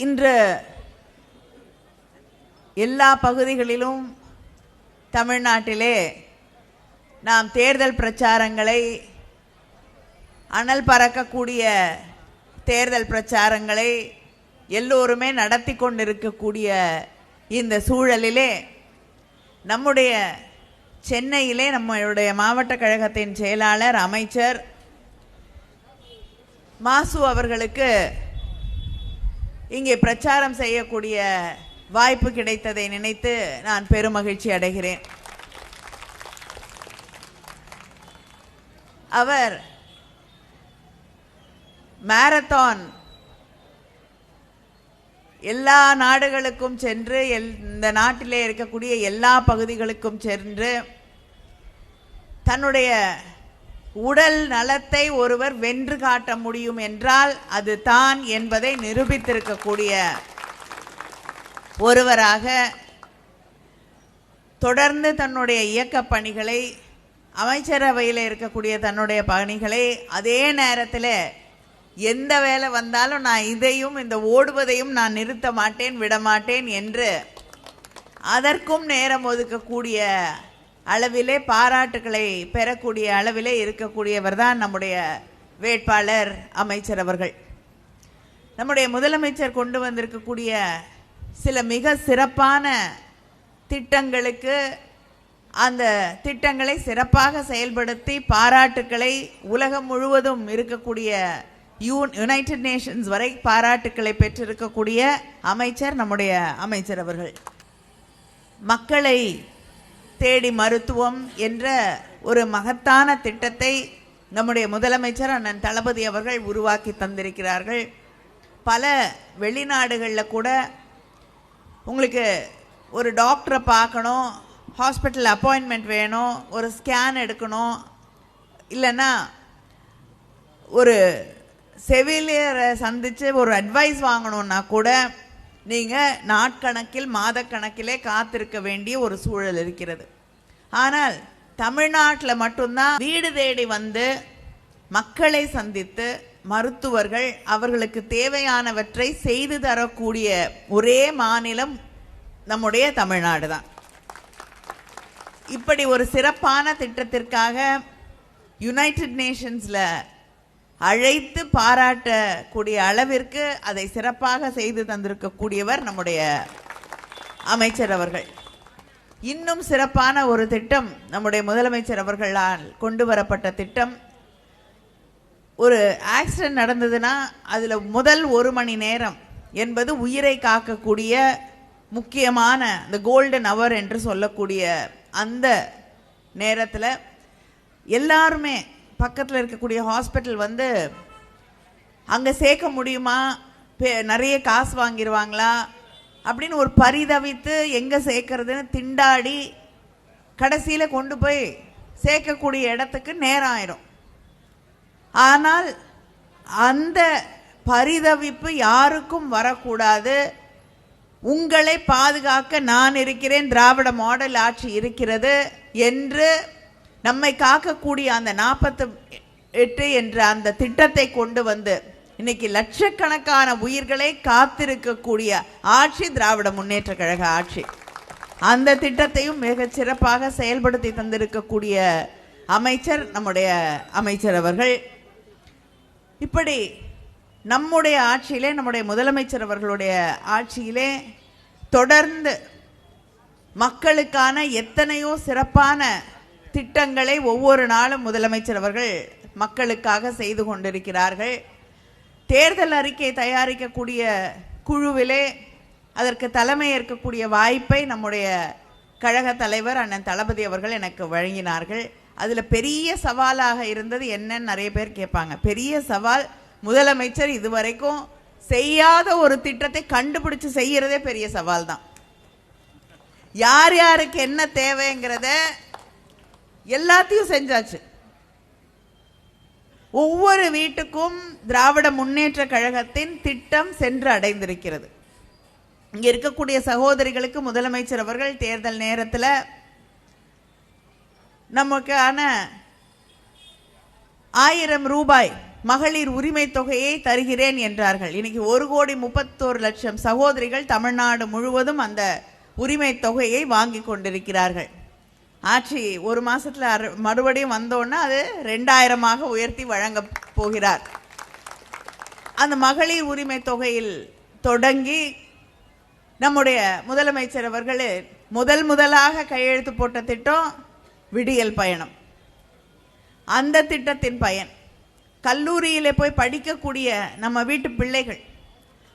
இன்று எல்லா பகுதிகளிலும் தமிழ்நாட்டிலே நாம் தேர்தல் பிரச்சாரங்களை அனல் பறக்கக்கூடிய தேர்தல் பிரச்சாரங்களை எல்லோருமே நடத்தி கொண்டிருக்கக்கூடிய இந்த சூழலிலே நம்முடைய சென்னையிலே நம்முடைய மாவட்ட கழகத்தின் செயலாளர் அமைச்சர் மாசு அவர்களுக்கு இங்கே பிரச்சாரம் செய்யக்கூடிய வாய்ப்பு கிடைத்ததை நினைத்து நான் பெருமகிழ்ச்சி அடைகிறேன். அவர் மாரத்தான் எல்லா நாடுகளுக்கும் சென்று இந்த நாட்டிலே இருக்கக்கூடிய எல்லா பகுதிகளுக்கும் சென்று தன்னுடைய உடல் நலத்தை ஒருவர் வென்று காட்ட முடியும் என்றால் அது தான் என்பதை நிரூபித்திருக்கக்கூடிய ஒருவராக தொடர்ந்து தன்னுடைய இயக்க பணிகளை, அமைச்சரவையில் இருக்கக்கூடிய தன்னுடைய பணிகளை, அதே நேரத்தில் எந்த வேலை வந்தாலும் நான் இதையும் இந்த ஓடுவதையும் நான் நிறுத்த மாட்டேன், விடமாட்டேன் என்று அதற்கும் நேரம் ஒதுக்கக்கூடிய அளவிலே பாராட்டுக்களை பெறக்கூடிய அளவிலே இருக்கக்கூடியவர் தான் நம்முடைய வேட்பாளர் அமைச்சர் அவர்கள். நம்முடைய முதலமைச்சர் கொண்டு வந்திருக்கக்கூடிய சில மிக சிறப்பான திட்டங்களுக்கு அந்த திட்டங்களை சிறப்பாக செயல்படுத்தி பாராட்டுக்களை உலகம் முழுவதும் இருக்கக்கூடிய யுனைடெட் நேஷன்ஸ் வரை பாராட்டுக்களை பெற்றிருக்கக்கூடிய அமைச்சர் நம்முடைய அமைச்சர் அவர்கள். மக்களை தேடி மருத்துவம் என்ற ஒரு மகத்தான திட்டத்தை நம்முடைய முதலமைச்சர் அண்ணன் தளபதி அவர்கள் உருவாக்கி தந்திருக்கிறார்கள். பல வெளிநாடுகளில் கூட உங்களுக்கு ஒரு டாக்டரை பார்க்கணும், ஹாஸ்பிட்டல் அப்பாயின்மெண்ட் வேணும், ஒரு ஸ்கேன் எடுக்கணும், இல்லைன்னா ஒரு செவிலியரை சந்தித்து ஒரு அட்வைஸ் வாங்கணுன்னா கூட நீங்கள் நாட்கணக்கில் மாதக்கணக்கிலே காத்திருக்க வேண்டிய ஒரு சூழல் இருக்கிறது. ஆனால் தமிழ்நாட்டில் மட்டும்தான் வீடு தேடி வந்து மக்களை சந்தித்து மருத்துவர்கள் அவர்களுக்கு தேவையானவற்றை செய்து தரக்கூடிய ஒரே மாநிலம் நம்முடைய தமிழ்நாடு தான். இப்படி ஒரு சிறப்பான திட்டத்திற்காக யுனைடெட் நேஷன்ஸில் அழைத்து பாராட்டக்கூடிய அளவிற்கு அதை சிறப்பாக செய்து தந்திருக்கக்கூடியவர் நம்முடைய அமைச்சர் அவர்கள். இன்னும் சிறப்பான ஒரு திட்டம் நம்முடைய முதலமைச்சர் அவர்களால் கொண்டு வரப்பட்ட திட்டம். ஒரு ஆக்சிடென்ட் நடந்ததுன்னா அதில் முதல் 1 மணி நேரம் என்பது உயிரை காக்கக்கூடிய முக்கியமான இந்த கோல்டன் அவர் என்று சொல்லக்கூடிய அந்த நேரத்தில் எல்லாருமே பக்கத்தில் இருக்கக்கூடிய ஹாஸ்பிட்டல் வந்து அங்கே சேர்க்க முடியுமா, நிறைய காசு வாங்கிடுவாங்களா அப்படின்னு ஒரு பரிதவித்து எங்கே சேர்க்கறதுன்னு திண்டாடி கடைசியில் கொண்டு போய் சேர்க்கக்கூடிய இடத்துக்கு நேரம் ஆயிடும். ஆனால் அந்த பரிதவிப்பு யாருக்கும் வரக்கூடாது. உங்களை பாதுகாக்க நான் இருக்கிறேன், திராவிட மாடல் ஆட்சி இருக்கிறது என்று நம்மை காக்கக்கூடிய அந்த 48 என்ற அந்த திட்டத்தை கொண்டு வந்து இன்னைக்கு லட்சக்கணக்கான உயிர்களை காத்திருக்கக்கூடிய ஆட்சி திராவிட முன்னேற்ற கழக ஆட்சி. அந்த திட்டத்தையும் மிக சிறப்பாக செயல்படுத்தி தந்திருக்கக்கூடிய அமைச்சர் நம்முடைய அமைச்சர் அவர்கள். இப்படி நம்முடைய ஆட்சியிலே, நம்முடைய முதலமைச்சர் அவர்களுடைய ஆட்சியிலே தொடர்ந்து மக்களுக்கான எத்தனையோ சிறப்பான திட்டங்களை ஒவ்வொரு நாளும் முதலமைச்சர் அவர்கள் மக்களுக்காக செய்து கொண்டிருக்கிறார்கள். தேர்தல் அறிக்கை தயாரிக்கக்கூடிய குழுவிலே அதற்கு தலைமை ஏற்கக்கூடிய வாய்ப்பை நம்முடைய கழக தலைவர் அண்ணன் தளபதி அவர்கள் எனக்கு வழங்கினார்கள். அதில் பெரிய சவாலாக இருந்தது என்னன்னு நிறைய பேர் கேட்பாங்க. பெரிய சவால், முதலமைச்சர் இதுவரைக்கும் செய்யாத ஒரு திட்டத்தை கண்டுபிடிச்சு செய்யறதே பெரிய சவால் தான். யார் யாருக்கு என்ன தேவைங்கிறத எல்லாத்தையும் செஞ்சாச்சு. ஒவ்வொரு வீட்டுக்கும் திராவிட முன்னேற்ற கழகத்தின் திட்டம் சென்று அடைந்திருக்கிறது. இங்க இருக்கக்கூடிய சகோதரிகளுக்கு முதலமைச்சர் அவர்கள் தேர்தல் நேரத்தில் நமக்கான 1000 ரூபாய் மகளிர் உரிமை தொகையை தருகிறேன் என்றார்கள். இன்னைக்கு 1,31,00,000 சகோதரிகள் தமிழ்நாடு முழுவதும் அந்த உரிமை தொகையை வாங்கி கொண்டிருக்கிறார்கள். ஆட்சி ஒரு மாசத்துல மறுபடியும் வந்தோன்னா அது 2000 உயர்த்தி வழங்க போகிறார். அந்த மகளிர் உரிமை தொகையில் தொடங்கி நம்முடைய முதலமைச்சர் அவர்கள் முதலாக கையெழுத்து போட்ட திட்டம் விடியல் பயணம். அந்த திட்டத்தின் பயன் கல்லூரியிலே போய் படிக்கக்கூடிய நம்ம வீட்டு பிள்ளைகள்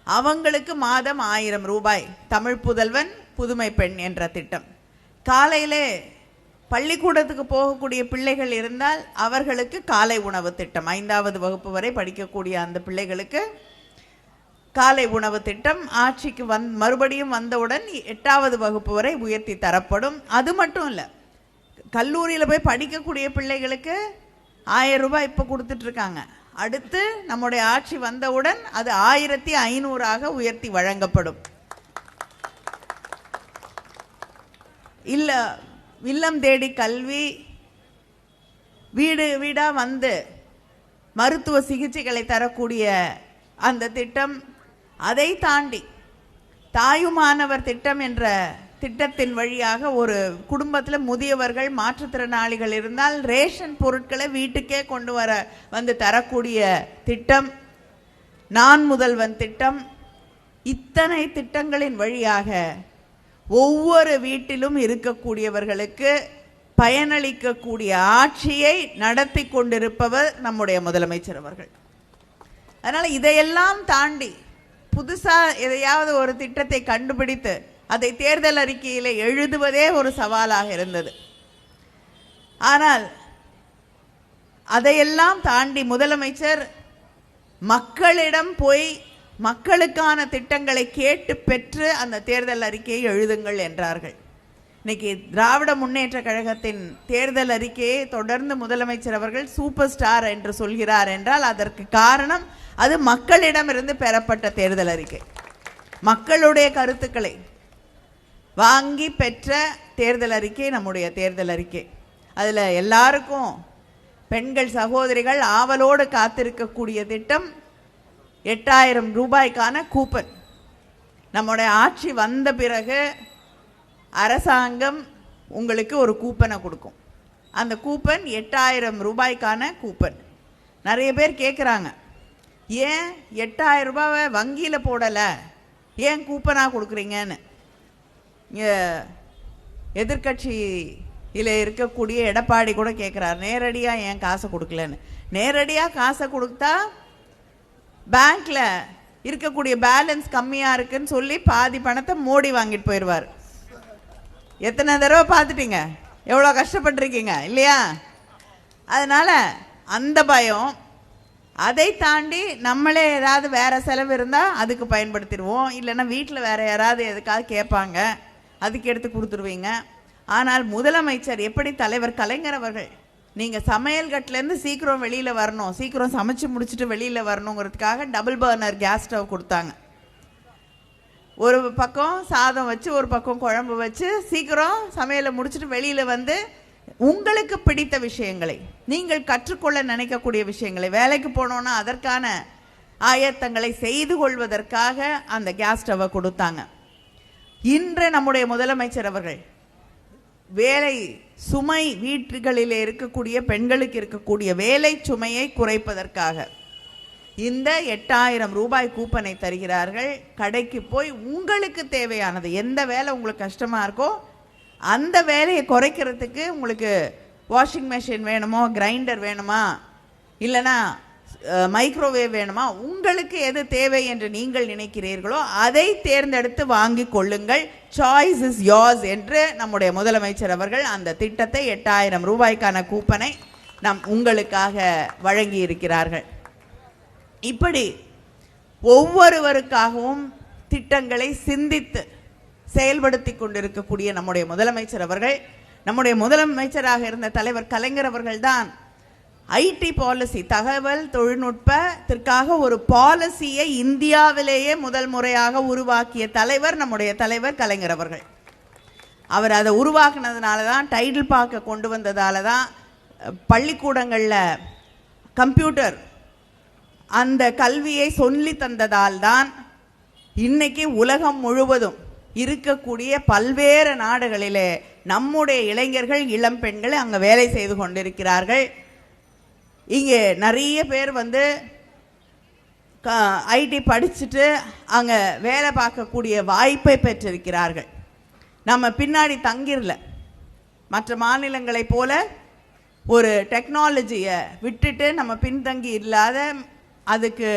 அவங்களுக்கு மாதம் 1000 ரூபாய். தமிழ் புதல்வன் புதுமை பெண் என்ற திட்டம். காலையிலே பள்ளிக்கூடத்துக்கு போகக்கூடிய பிள்ளைகள் இருந்தால் அவர்களுக்கு காலை உணவு திட்டம். 5வது வகுப்பு வரை படிக்கக்கூடிய அந்த பிள்ளைகளுக்கு காலை உணவு திட்டம் ஆட்சிக்கு மறுபடியும் வந்தவுடன் 8வது வகுப்பு வரை உயர்த்தி தரப்படும். அது மட்டும் இல்லை, கல்லூரியில் போய் படிக்கக்கூடிய பிள்ளைகளுக்கு 1000 ரூபாய் இப்போ கொடுத்துட்ருக்காங்க. அடுத்து நம்முடைய ஆட்சி வந்தவுடன் அது 1500 உயர்த்தி வழங்கப்படும். இல்லை, இல்லம் தேடி கல்வி, வீடு வீடாக வந்து மருத்துவ சிகிச்சைகளை தரக்கூடிய அந்த திட்டம். அதை தாண்டி தாயுமானவர் திட்டம் என்ற திட்டத்தின் வழியாக ஒரு குடும்பத்தில் முதியவர்கள் மாற்றுத்திறனாளிகள் இருந்தால் ரேஷன் பொருட்களை வீட்டுக்கே கொண்டு வந்து தரக்கூடிய திட்டம். நான் முதல்வன் திட்டம். இத்தனை திட்டங்களின் வழியாக ஒவ்வொரு வீட்டிலும் இருக்கக்கூடியவர்களுக்கு பயனளிக்கக்கூடிய ஆட்சியை நடத்தி கொண்டிருப்பவர் நம்முடைய முதலமைச்சர் அவர்கள். அதனால் இதையெல்லாம் தாண்டி புதுசாக எதையாவது ஒரு திட்டத்தை கண்டுபிடித்து அதை தேர்தல் அறிக்கையில் எழுதுவதே ஒரு சவாலாக இருந்தது. ஆனால் அதையெல்லாம் தாண்டி முதலமைச்சர் மக்களிடம் போய் மக்களுக்கான திட்டங்களை கேட்டு பெற்று அந்த தேர்தல் அறிக்கையை எழுதுங்கள் என்றார்கள். இன்னைக்கு திராவிட முன்னேற்ற கழகத்தின் தேர்தல் அறிக்கையை தொடர்ந்து முதலமைச்சர் அவர்கள் சூப்பர் ஸ்டார் என்று சொல்கிறார் என்றால் அதற்கு காரணம் அது மக்களிடமிருந்து பெறப்பட்ட தேர்தல் அறிக்கை. மக்களுடைய கருத்துக்களை வாங்கி பெற்ற தேர்தல் அறிக்கை நம்முடைய தேர்தல் அறிக்கை. அதில் எல்லாருக்கும் பெண்கள் சகோதரிகள் ஆவலோடு காத்திருக்கக்கூடிய திட்டம் 8000 ரூபாய்க்கான கூப்பன். நம்முடைய ஆட்சி வந்த பிறகு அரசாங்கம் உங்களுக்கு ஒரு கூப்பனை கொடுக்கும். அந்த கூப்பன் 8000 ரூபாய்க்கான கூப்பன். நிறைய பேர் கேட்குறாங்க, ஏன் 8000 ரூபாவை வங்கியில் போடலை, ஏன் கூப்பனாக கொடுக்குறீங்கன்னு. எதிர்கட்சியில் இருக்கக்கூடிய எடப்பாடி கூட கேட்குறார், நேரடியாக ஏன் காசை கொடுக்கலன்னு. நேரடியாக காசை கொடுத்தா பேங்க்ல இருக்கக்கூடிய பேலன்ஸ் கம்மியாக இருக்குன்னு சொல்லி பாதி பணத்தை மோடி வாங்கிட்டு போயிடுவார். எத்தனை தடவை பார்த்துட்டீங்க, எவ்வளோ கஷ்டப்பட்டிருக்கீங்க இல்லையா? அதனால் அந்த பயம். அதை தாண்டி நம்மளே ஏதாவது வேறு செலவு இருந்தால் அதுக்கு பயன்படுத்திடுவோம். இல்லைன்னா வீட்டில் வேறு யாராவது எதுக்காவது கேட்பாங்க, அதுக்கு எடுத்து கொடுத்துருவீங்க. ஆனால் முதலமைச்சர் எப்படி தலைவர் கலைஞர் அவர்கள் நீங்கள் சமையல் கட்டிலேருந்து சீக்கிரம் வெளியில் வரணும், சீக்கிரம் சமைச்சு முடிச்சுட்டு வெளியில் வரணுங்கிறதுக்காக டபுள் பர்னர் கேஸ் ஸ்டவ் கொடுத்தாங்க. ஒரு பக்கம் சாதம் வச்சு ஒரு பக்கம் குழம்பு வச்சு சீக்கிரம் சமையலை முடிச்சுட்டு வெளியில் வந்து உங்களுக்கு பிடித்த விஷயங்களை, நீங்கள் கற்றுக்கொள்ள நினைக்கக்கூடிய விஷயங்களை, வேலைக்கு போனோன்னா அதற்கான ஆயத்தங்களை செய்து கொள்வதற்காக அந்த கேஸ் ஸ்டவ்வை கொடுத்தாங்க. இன்று நம்முடைய முதலமைச்சர் அவர்கள் வேலை சுமை, வீட்டுகளில் இருக்கக்கூடிய பெண்களுக்கு இருக்கக்கூடிய வேலை சுமையை குறைப்பதற்காக இந்த 8000 ரூபாய் கூப்பனை தருகிறார்கள். கடைக்கு போய் உங்களுக்கு தேவையானது எந்த வேலை உங்களுக்கு கஷ்டமாக இருக்கோ அந்த வேலையை குறைக்கிறதுக்கு, உங்களுக்கு வாஷிங் மெஷின் வேணுமோ, கிரைண்டர் வேணுமா, இல்லைனா மைக்ரோவேவ் வேணுமா, உங்களுக்கு எது தேவை என்று நீங்கள் நினைக்கிறீர்களோ அதை தேர்ந்தெடுத்து வாங்கி கொள்ளுங்கள், சாய்ஸ் இஸ் யோர்ஸ் என்று நம்முடைய முதலமைச்சர் அவர்கள் அந்த திட்டத்தை 8000 ரூபாய்க்கான கூப்பனை உங்களுக்காக வழங்கி இருக்கிறார்கள். இப்படி ஒவ்வொருவருக்காகவும் திட்டங்களை சிந்தித்து செயல்படுத்தி கொண்டிருக்கக்கூடிய நம்முடைய முதலமைச்சர் அவர்கள், நம்முடைய முதலமைச்சராக இருந்த தலைவர் கலைஞர் அவர்கள்தான் ஐடி பாலிசி, தகவல் தொழில்நுட்பத்திற்காக ஒரு பாலிசியை இந்தியாவிலேயே முதல் முறையாக உருவாக்கிய தலைவர் நம்முடைய தலைவர் கலைஞர் அவர்கள். அவர் அதை உருவாக்குனதுனால தான், டைட்டில் பார்க்க கொண்டு வந்ததால தான், பள்ளிக்கூடங்களில் கம்ப்யூட்டர் அந்த கல்வியை சொல்லி தந்ததால் தான் இன்னைக்கு உலகம் முழுவதும் இருக்கக்கூடிய பல்வேறு நாடுகளிலே நம்முடைய இளைஞர்கள் இளம் பெண்கள் அங்கே வேலை செய்து கொண்டிருக்கிறார்கள். இங்கே நிறைய பேர் வந்து ஐடி படிச்சுட்டு அங்கே வேலை பார்க்கக்கூடிய வாய்ப்பை பெற்றிருக்கிறார்கள். நம்ம பின்னாடி தங்கிரல. மற்ற மாநிலங்களைப் போல ஒரு டெக்னாலஜியை விட்டுட்டு நம்ம பின்தங்கி இல்லாத அதுக்கு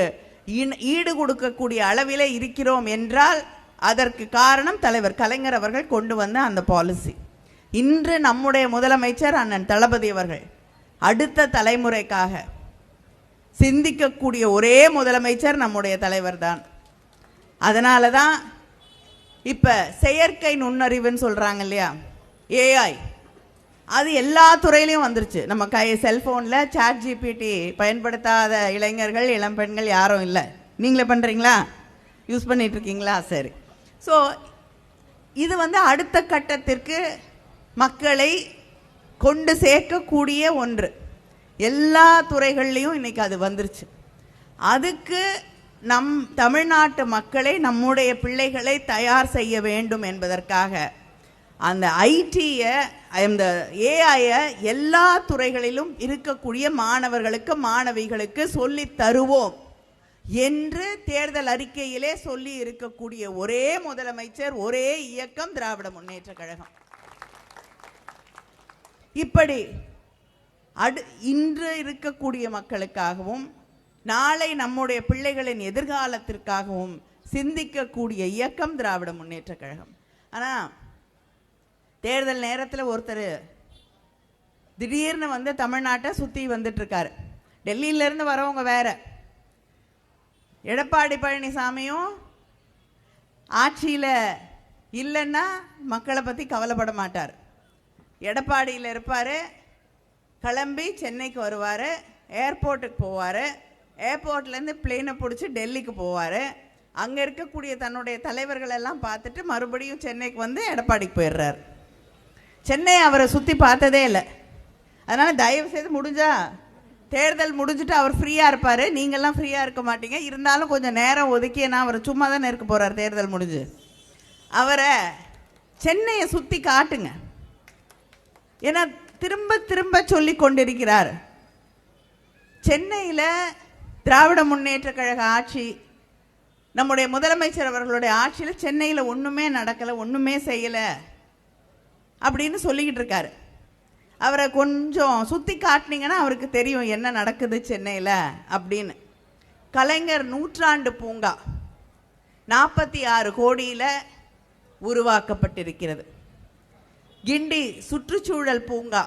ஈடு கொடுக்கக்கூடிய அளவில் இருக்கிறோம் என்றால் அதற்கு காரணம் தலைவர் கலைஞர் அவர்கள் கொண்டு வந்த அந்த பாலிசி. இன்று நம்முடைய முதலமைச்சர் அண்ணன் தளபதி அவர்கள் அடுத்த தலைமுறைக்காக சிந்திக்கக்கூடிய ஒரே முதலமைச்சர் நம்முடைய தலைவர் தான். அதனால தான் இப்போ செயற்கை நுண்ணறிவுன்னு சொல்கிறாங்க இல்லையா, ஏஐ, அது எல்லா துறையிலையும் வந்துருச்சு. நம்ம செல்ஃபோனில் சாட் ஜிபிடி பயன்படுத்தாத இளைஞர்கள் இளம் பெண்கள் யாரும் இல்லை. நீங்களே பண்ணுறீங்களா? யூஸ் பண்ணிகிட்ருக்கீங்களா? சரி. ஸோ இது வந்து அடுத்த கட்டத்திற்கு மக்களை கொண்டு சேர்க்கக்கூடிய ஒன்று. எல்லா துறைகள்லையும் இன்றைக்கி அது வந்துருச்சு. அதுக்கு நம் தமிழ்நாட்டு மக்களை நம்முடைய பிள்ளைகளை தயார் செய்ய வேண்டும் என்பதற்காக அந்த ஐடியை அந்த ஏஐயை எல்லா துறைகளிலும் இருக்கக்கூடிய மாணவர்களுக்கு மாணவிகளுக்கு சொல்லி தருவோம் என்று தேர்தல் அறிக்கையிலே சொல்லி இருக்கக்கூடிய ஒரே முதலமைச்சர், ஒரே இயக்கம் திராவிட முன்னேற்ற கழகம். இப்படி இன்று இருக்கக்கூடிய மக்களுக்காகவும் நாளை நம்முடைய பிள்ளைகளின் எதிர்காலத்திற்காகவும் சிந்திக்கக்கூடிய இயக்கம் திராவிட முன்னேற்ற கழகம். ஆனால் தேர்தல் நேரத்தில் ஒருத்தர் திடீர்னு வந்து தமிழ்நாட்டை சுற்றி வந்துட்டு இருக்காரு. டெல்லியிலேருந்து வரவங்க வேற. எடப்பாடி பழனிசாமியும் ஆட்சியில் இல்லைன்னா மக்களை பற்றி கவலைப்பட மாட்டார். எடப்பாடியில் இருப்பார், கிளம்பி சென்னைக்கு வருவார், ஏர்போர்ட்டுக்கு போவார், ஏர்போர்ட்லேருந்து பிளேனை பிடிச்சி டெல்லிக்கு போவார். அங்கே இருக்கக்கூடிய தன்னுடைய தலைவர்கள் எல்லாம் பார்த்துட்டு மறுபடியும் சென்னைக்கு வந்து எடப்பாடிக்கு போயிடுறார். சென்னை அவரை சுற்றி பார்த்ததே இல்லை. அதனால் தயவு செய்து முடிஞ்சா தேர்தல் முடிஞ்சுட்டு அவர் ஃப்ரீயாக இருப்பார், நீங்கள்லாம் ஃப்ரீயாக இருக்க மாட்டீங்க. இருந்தாலும் கொஞ்சம் நேரம் ஒதுக்கி, நான் அவரை சும்மா தானே இருக்க போகிறார் தேர்தல் முடிஞ்சு, அவரை சென்னையை சுற்றி காட்டுங்க. ஏன்னா திரும்ப திரும்ப சொல்லி கொண்டிருக்கிறார், சென்னையில் திராவிட முன்னேற்ற கழக ஆட்சி, நம்முடைய முதலமைச்சர் அவர்களுடைய ஆட்சியில் சென்னையில் ஒன்றுமே நடக்கலை, ஒன்றுமே செய்யலை அப்படின்னு சொல்லிக்கிட்டு இருக்காரு. அவரை கொஞ்சம் சுற்றி காட்டினீங்கன்னா அவருக்கு தெரியும் என்ன நடக்குது சென்னையில் அப்படின்னு. கலைஞர் நூற்றாண்டு பூங்கா 46 கோடியில் உருவாக்கப்பட்டிருக்கிறது. கிண்டி சுற்றுச்சூழல் பூங்கா,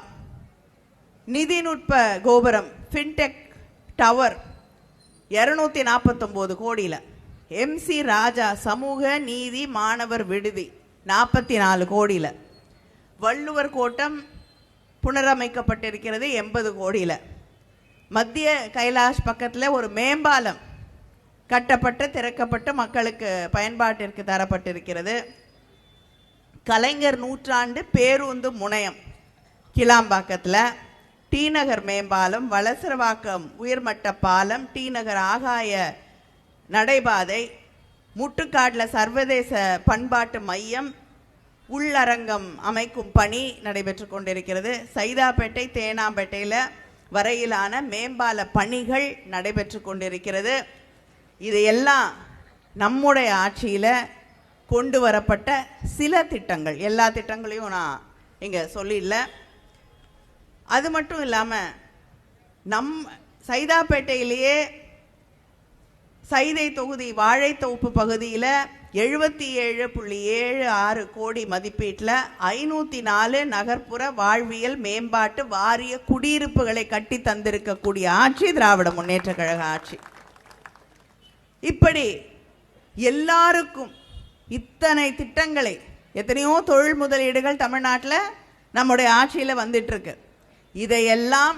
நிதிநுட்ப கோபுரம், ஃபின்டெக் டவர் 249 கோடியில். எம்சி ராஜா சமூக நீதி மாணவர் விடுதி 44 கோடியில். வள்ளுவர் கோட்டம் புனரமைக்கப்பட்டிருக்கிறது 80 கோடியில். மத்திய கைலாஷ் பக்கத்தில் ஒரு மேம்பாலம் கட்டப்பட்டு திறக்கப்பட்டு மக்களுக்கு பயன்பாட்டிற்கு தரப்பட்டிருக்கிறது. கலைஞர் நூற்றாண்டு பேருந்து முனையம் கிளாம்பாக்கத்தில், டி நகர் மேம்பாலம், வலசரவாக்கம் உயர்மட்ட பாலம், டி நகர் ஆகாய நடைபாதை, முட்டுக்காட்டில் சர்வதேச பண்பாட்டு மையம், உள்ளரங்கம் அமைக்கும் பணி நடைபெற்று கொண்டிருக்கிறது. சைதாப்பேட்டை தேனாம்பேட்டையில் வரையிலான மேம்பால பணிகள் நடைபெற்று கொண்டிருக்கிறது. இதையெல்லாம் நம்முடைய ஆட்சியில் கொண்டு வரப்பட்ட சில திட்டங்கள். எல்லா திட்டங்களையும் நான் இங்கே சொல்லிடல. அது மட்டும் இல்லாமல் நம் சைதாப்பேட்டையிலேயே சைதை தொகுதி வாழைத்தோப்பு பகுதியில் 77.76 கோடி மதிப்பீட்டில் 504 நகர்ப்புற வாழ்வியல் மேம்பாட்டு வாரிய குடியிருப்புகளை கட்டி தந்திருக்கக்கூடிய ஆட்சி திராவிட முன்னேற்ற கழக ஆட்சி. இப்படி எல்லாருக்கும் இத்தனை திட்டங்களை, எத்தனையோ தொழில் முதலீடுகள் தமிழ்நாட்டில் நம்முடைய ஆட்சியில் வந்துட்டு இருக்கு. இதையெல்லாம்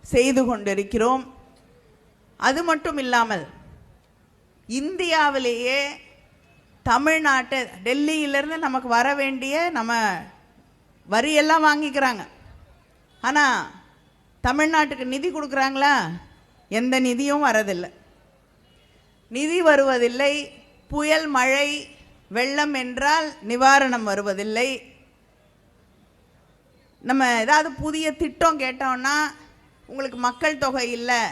செய்து கொண்டிருக்கிறோம். அது மட்டும் இல்லாமல் இந்தியாவிலேயே தமிழ்நாட்டு டெல்லியிலேருந்து நமக்கு வர வேண்டிய நம்ம வரியெல்லாம் வாங்கிக்கிறாங்க. ஆனால் தமிழ்நாட்டுக்கு நிதி கொடுக்குறாங்களா? எந்த நிதியும் வரதில்லை. நிதி வருவதில்லை, புயல் மழை வெள்ளம் என்றால் நிவாரணம் வருவதில்லை. நம்ம ஏதாவது புதிய திட்டம் கேட்டோம்னா உங்களுக்கு மக்கள் தொகை இல்லை,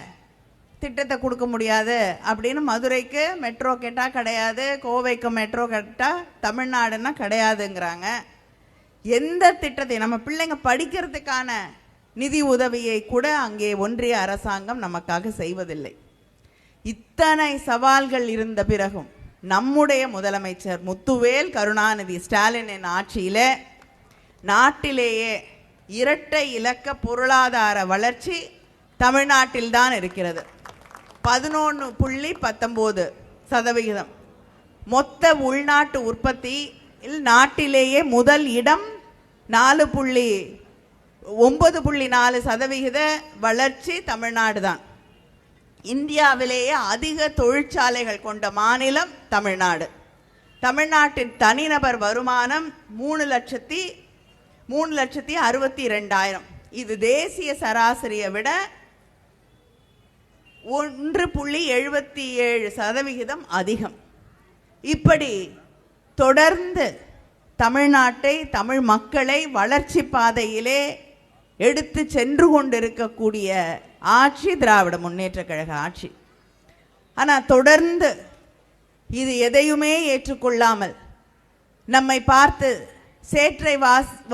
திட்டத்தை கொடுக்க முடியாது அப்படின்னு மதுரைக்கு மெட்ரோ கேட்டால் கிடையாது, கோவைக்கு மெட்ரோ கேட்டால் தமிழ்நாடுன்னா கிடையாதுங்கிறாங்க. எந்த திட்டத்தை நம்ம பிள்ளைங்க படிக்கிறதுக்கான நிதி உதவியை கூட அங்கே ஒன்றிய அரசாங்கம் நமக்காக செய்வதில்லை. இத்தனை சவால்கள் இருந்த பிறகும் நம்முடைய முதலமைச்சர் முத்துவேல் கருணாநிதி ஸ்டாலினின் ஆட்சியில நாட்டிலேயே இரட்டை இலக்க பொருளாதார வளர்ச்சி தமிழ்நாட்டில்தான் இருக்கிறது. 11.19%. மொத்த உள்நாட்டு உற்பத்தியில் நாட்டிலேயே முதல் இடம். 9.4% வளர்ச்சி தமிழ்நாடு தான். இந்தியாவிலேயே அதிக தொழிற்சாலைகள் கொண்ட மாநிலம் தமிழ்நாடு. தமிழ்நாட்டின் தனிநபர் வருமானம் 3,62,000. இது தேசிய சராசரியை விட 1.77% அதிகம். இப்படி தொடர்ந்து தமிழ்நாட்டை, தமிழ் மக்களை வளர்ச்சி பாதையிலே எடுத்து சென்று கொண்டிருக்கக்கூடிய ஆட்சி திராவிட முன்னேற்ற கழக ஆட்சி. ஆனால் தொடர்ந்து இது எதையுமே ஏற்றுக்கொள்ளாமல் நம்மை பார்த்து சேற்றை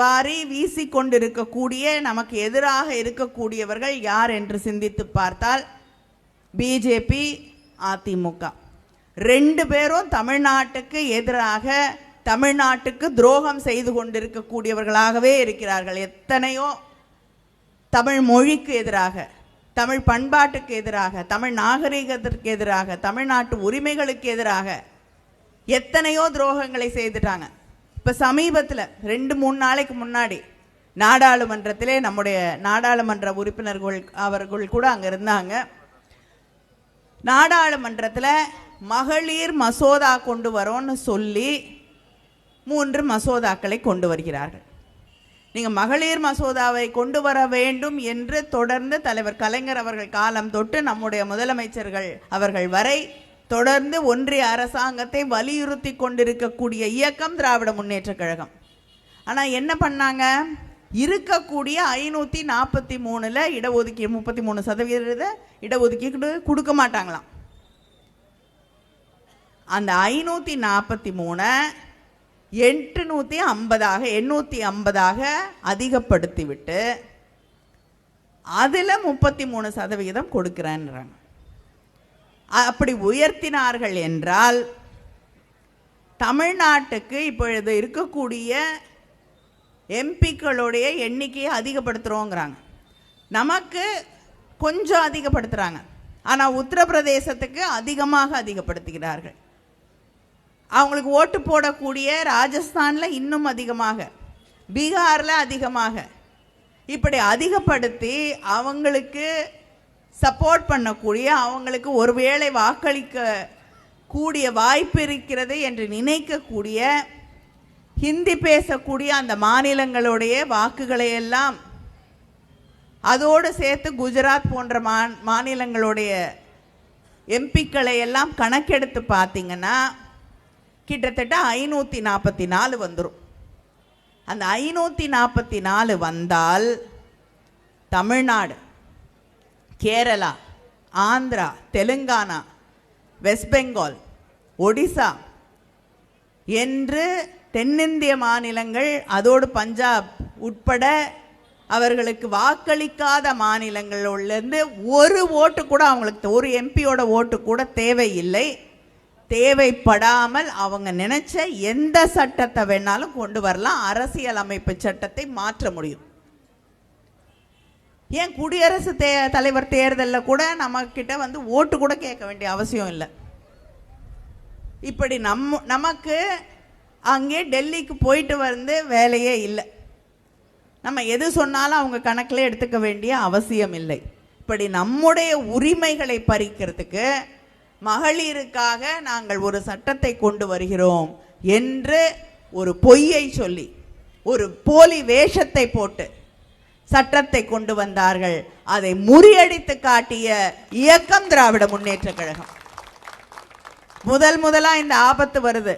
வாரி வீசிக்கொண்டிருக்கக்கூடிய, நமக்கு எதிராக இருக்கக்கூடியவர்கள் யார் என்று சிந்தித்து பார்த்தால் பிஜேபி, அதிமுக 2 பேரும் தமிழ்நாட்டுக்கு எதிராக, தமிழ்நாட்டுக்கு துரோகம் செய்து கொண்டிருக்கக்கூடியவர்களாகவே இருக்கிறார்கள். எத்தனையோ தமிழ் மொழிக்கு எதிராக, தமிழ் பண்பாட்டுக்கு எதிராக, தமிழ் நாகரிகத்திற்கு எதிராக, தமிழ்நாட்டு உரிமைகளுக்கு எதிராக எத்தனையோ துரோகங்களை செய்துட்டாங்க. இப்போ சமீபத்தில் 2-3 நாளைக்கு முன்னாடி நாடாளுமன்றத்திலே நம்முடைய நாடாளுமன்ற உறுப்பினர்கள் அவர்கள் கூட அங்கே இருந்தாங்க. நாடாளுமன்றத்தில் மகளிர் மசோதா கொண்டு வரோன்னு சொல்லி 3 மசோதாக்களை கொண்டு வருகிறார்கள். நீங்கள் மகளிர் மசோதாவை கொண்டு வர வேண்டும் என்று தொடர்ந்து தலைவர் கலைஞர் அவர்கள் காலம் தொட்டு நம்முடைய முதலமைச்சர்கள் அவர்கள் வரை தொடர்ந்து ஒன்றிய அரசாங்கத்தை வலியுறுத்தி கொண்டிருக்கக்கூடிய இயக்கம் திராவிட முன்னேற்ற கழகம். ஆனால் என்ன பண்ணாங்க, இருக்கக்கூடிய 543 இடஒதுக்கீடு 33% இடஒதுக்கீடு கொடுக்க மாட்டாங்களாம். அந்த 543 850 அதிகப்படுத்திவிட்டு அதில் 33% கொடுக்கிறேன்றாங்க. அப்படி உயர்த்தினார்கள் என்றால் தமிழ்நாட்டுக்கு இப்பொழுது இருக்கக்கூடிய எம்பிக்களுடைய எண்ணிக்கையை அதிகப்படுத்துகிறோங்கிறாங்க. நமக்கு கொஞ்சம் அதிகப்படுத்துகிறாங்க, ஆனால் உத்தரப்பிரதேசத்துக்கு அதிகமாக அதிகப்படுத்துகிறார்கள். அவங்களுக்கு ஓட்டு போடக்கூடிய ராஜஸ்தானில் இன்னும் அதிகமாக, பீகாரில் அதிகமாக, இப்படி அதிகப்படுத்தி அவங்களுக்கு சப்போர்ட் பண்ணக்கூடிய, அவங்களுக்கு ஒருவேளை வாக்களிக்க கூடிய வாய்ப்பு இருக்கிறது என்று நினைக்கக்கூடிய ஹிந்தி பேசக்கூடிய அந்த மாநிலங்களுடைய வாக்குகளை எல்லாம் அதோடு சேர்த்து குஜராத் போன்ற மாநிலங்களுடைய எம்பிக்களை எல்லாம் கணக்கெடுத்து பார்த்தீங்கன்னா கிட்டத்தட்ட 544 வந்துடும். அந்த 544 வந்தால் தமிழ்நாடு, கேரளா, ஆந்திரா, தெலுங்கானா, வெஸ்ட் பெங்கால், ஒடிசா என்று தென்னிந்திய மாநிலங்கள், அதோடு பஞ்சாப் உட்பட அவர்களுக்கு வாக்களிக்காத மாநிலங்களிலிருந்து ஒரு ஓட்டு கூட அவங்களுக்கு, ஒரு எம்பியோட ஓட்டு கூட தேவையில்லை. தேவைப்படாமல் அவங்க நினைச்ச எந்த சட்டத்தை வேணாலும் கொண்டு வரலாம். அரசியல் அமைப்பு சட்டத்தை மாற்ற முடியும். ஏன் குடியரசு தலைவர் தேர்தலில் கூட நம்ம கிட்ட வந்து ஓட்டு கூட கேட்க வேண்டிய அவசியம் இல்லை. இப்படி நமக்கு அங்கே டெல்லிக்கு போயிட்டு வந்து வேலையே இல்லை. நம்ம எது சொன்னாலும் அவங்க கணக்கில் எடுத்துக்க வேண்டிய அவசியம் இல்லை. இப்படி நம்முடைய உரிமைகளை பறிக்கிறதுக்கு மகளிருக்காக நாங்கள் ஒரு சட்டத்தை கொண்டு வருகிறோம் என்று ஒரு பொய்யை சொல்லி, ஒரு போலி வேஷத்தை போட்டு சட்டத்தை கொண்டு வந்தார்கள். அதை முறியடித்து காட்டிய இயக்கம் திராவிட முன்னேற்ற கழகம். முதலா இந்த ஆபத்து வருது.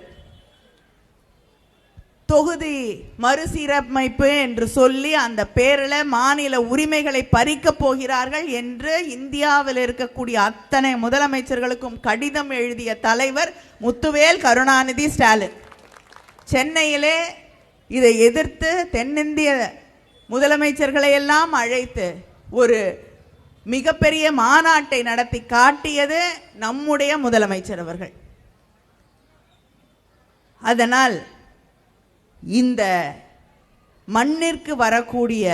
தொகுதி மறுசீரமைப்பு என்று சொல்லி அந்த பேரில் மாநில உரிமைகளை பறிக்க போகிறார்கள் என்று இந்தியாவில் இருக்கக்கூடிய அத்தனை முதலமைச்சர்களுக்கும் கடிதம் எழுதிய தலைவர் முத்துவேல் கருணாநிதி ஸ்டாலின் சென்னையிலே இதை எதிர்த்து தென்னிந்திய முதலமைச்சர்களை எல்லாம் அழைத்து ஒரு மிகப்பெரிய மாநாட்டை நடத்தி காட்டியது நம்முடைய முதலமைச்சர் அவர்கள். அதனால் இந்த மண்ணிற்கு வரக்கூடிய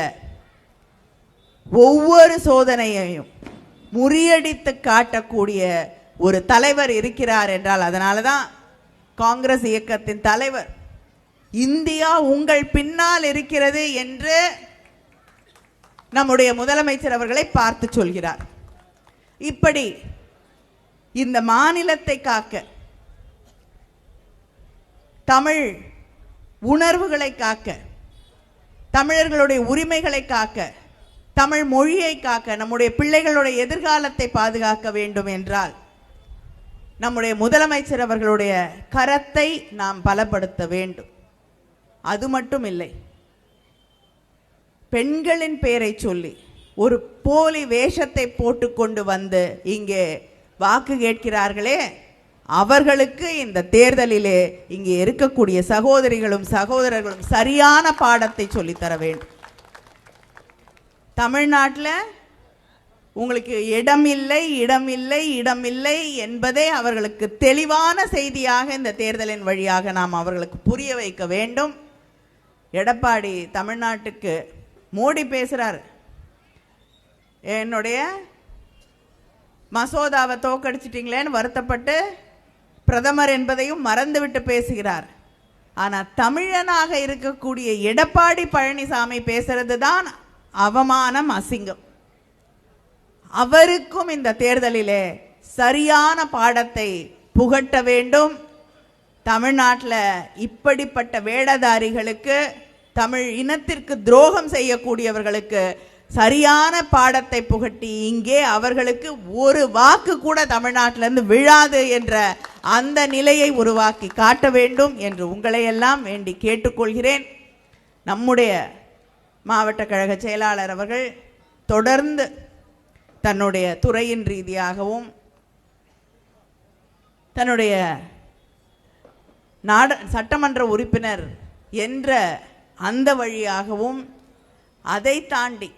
ஒவ்வொரு சோதனையையும் முறியடித்து காட்டக்கூடிய ஒரு தலைவர் இருக்கிறார் என்றால், அதனால தான் காங்கிரஸ் இயக்கத்தின் தலைவர் இந்தியா உங்கள் பின்னால் இருக்கிறது என்று நம்முடைய முதலமைச்சர் அவர்களை பார்த்து சொல்கிறார். இப்படி இந்த மாநிலத்தை காக்க, தமிழ் உணர்வுகளை காக்க, தமிழர்களுடைய உரிமைகளை காக்க, தமிழ் மொழியை காக்க, நம்முடைய பிள்ளைகளுடைய எதிர்காலத்தை பாதுகாக்க வேண்டும் என்றால் நம்முடைய முதலமைச்சர் அவர்களுடைய கரத்தை நாம் பலப்படுத்த வேண்டும். அது மட்டும் இல்லை, பெண்களின் பெயரை சொல்லி ஒரு போலி வேஷத்தை போட்டுக்கொண்டு வந்து இங்கே வாக்கு கேட்கிறார்களே, அவர்களுக்கு இந்த தேர்தலிலே இங்கே இருக்கக்கூடிய சகோதரிகளும் சகோதரர்களும் சரியான பாடத்தை சொல்லித்தர வேண்டும். தமிழ்நாட்டில் உங்களுக்கு இடமில்லை இடமில்லை இடமில்லை என்பதே அவர்களுக்கு தெளிவான செய்தியாக இந்த தேர்தலின் வழியாக நாம் அவர்களுக்கு புரிய வைக்க வேண்டும். எடப்பாடி தமிழ்நாட்டுக்கு மோடி பேசுகிறார், என்னுடைய மசோதாவை தோக்கடிச்சிட்டிங்களேன்னு வருத்தப்பட்டு பிரதமர் என்பதையும் மறந்துவிட்டு பேசுகிறார். ஆனால் தமிழனாக இருக்கக்கூடிய எடப்பாடி பழனிசாமி பேசுறது தான் அவமானம், அசிங்கம். அவருக்கும் இந்த தேர்தலிலே சரியான பாடத்தை புகட்ட வேண்டும். தமிழ்நாட்டில் இப்படிப்பட்ட வேடதாரிகளுக்கு, தமிழ் இனத்திற்கு துரோகம் செய்யக்கூடியவர்களுக்கு சரியான பாடத்தை புகட்டி இங்கே அவர்களுக்கு ஒரு வாக்கு கூட தமிழ்நாட்டிலிருந்து விழாது என்ற அந்த நிலையை உருவாக்கி காட்ட வேண்டும் என்று உங்களையெல்லாம் வேண்டி கேட்டுக்கொள்கிறேன். நம்முடைய மாவட்ட கழக செயலாளர் அவர்கள் தொடர்ந்து தன்னுடைய துறையின் ரீதியாகவும் தன்னுடைய சட்டமன்ற உறுப்பினர் என்ற அந்த வழியாகவும் அதை தாண்டி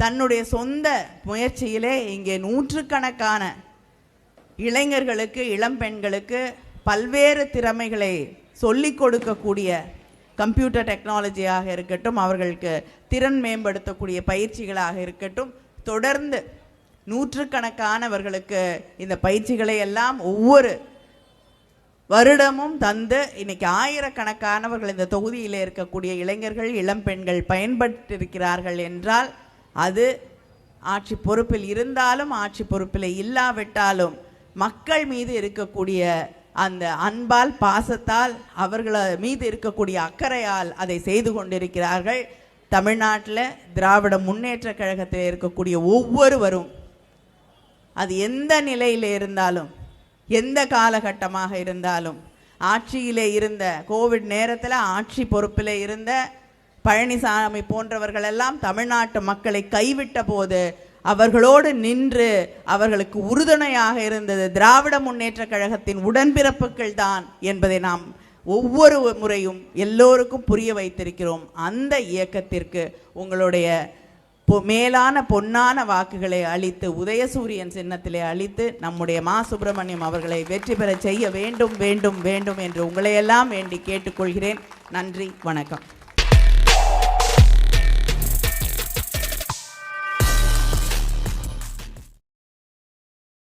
தன்னுடைய சொந்த முயற்சியிலே இங்கே நூற்றுக்கணக்கான இளைஞர்களுக்கு, இளம் பெண்களுக்கு பல்வேறு திறமைகளை சொல்லிக் கொடுக்கக்கூடிய கம்ப்யூட்டர் டெக்னாலஜியாக இருக்கட்டும், அவர்களுக்கு திறன் மேம்படுத்தக்கூடிய பயிற்சிகளாக இருக்கட்டும், தொடர்ந்து நூற்றுக்கணக்கானவர்களுக்கு இந்த பயிற்சிகளை எல்லாம் ஒவ்வொரு வருடமும் தந்து இன்னைக்கு ஆயிரக்கணக்கானவர்கள் இந்த தொகுதியில் இருக்கக்கூடிய இளைஞர்கள், இளம் பெண்கள் பயன்பட்டிருக்கிறார்கள் என்றால் அது ஆட்சி பொறுப்பில் இருந்தாலும் ஆட்சி பொறுப்பில் இல்லாவிட்டாலும் மக்கள் மீது இருக்கக்கூடிய அந்த அன்பால், பாசத்தால், அவர்கள் மீது இருக்கக்கூடிய அக்கறையால் அதை செய்து கொண்டிருக்கிறார்கள். தமிழ்நாட்டில் திராவிட முன்னேற்ற கழகத்தில் இருக்கக்கூடிய ஒவ்வொருவரும் அது எந்த நிலையில் இருந்தாலும், எந்த காலகட்டமாக இருந்தாலும், ஆட்சியிலே இருந்த கோவிட் நேரத்தில் ஆட்சி பொறுப்பில் இருந்த பழனிசாமி போன்றவர்களெல்லாம் தமிழ்நாட்டு மக்களை கைவிட்ட போது அவர்களோடு நின்று அவர்களுக்கு உறுதுணையாக இருந்தது திராவிட முன்னேற்ற கழகத்தின் உடன்பிறப்புகள் தான் என்பதை நாம் ஒவ்வொரு முறையும் எல்லோருக்கும் புரிய வைத்திருக்கிறோம். அந்த இயக்கத்திற்கு உங்களுடைய மேலான பொன்னான வாக்குகளை அளித்து, உதயசூரியன் சின்னத்திலே அளித்து நம்முடைய மா சுப்பிரமணியம் அவர்களை வெற்றி பெற செய்ய வேண்டும் வேண்டும் வேண்டும் என்று உங்களையெல்லாம் வேண்டி கேட்டுக்கொள்கிறேன். நன்றி, வணக்கம்.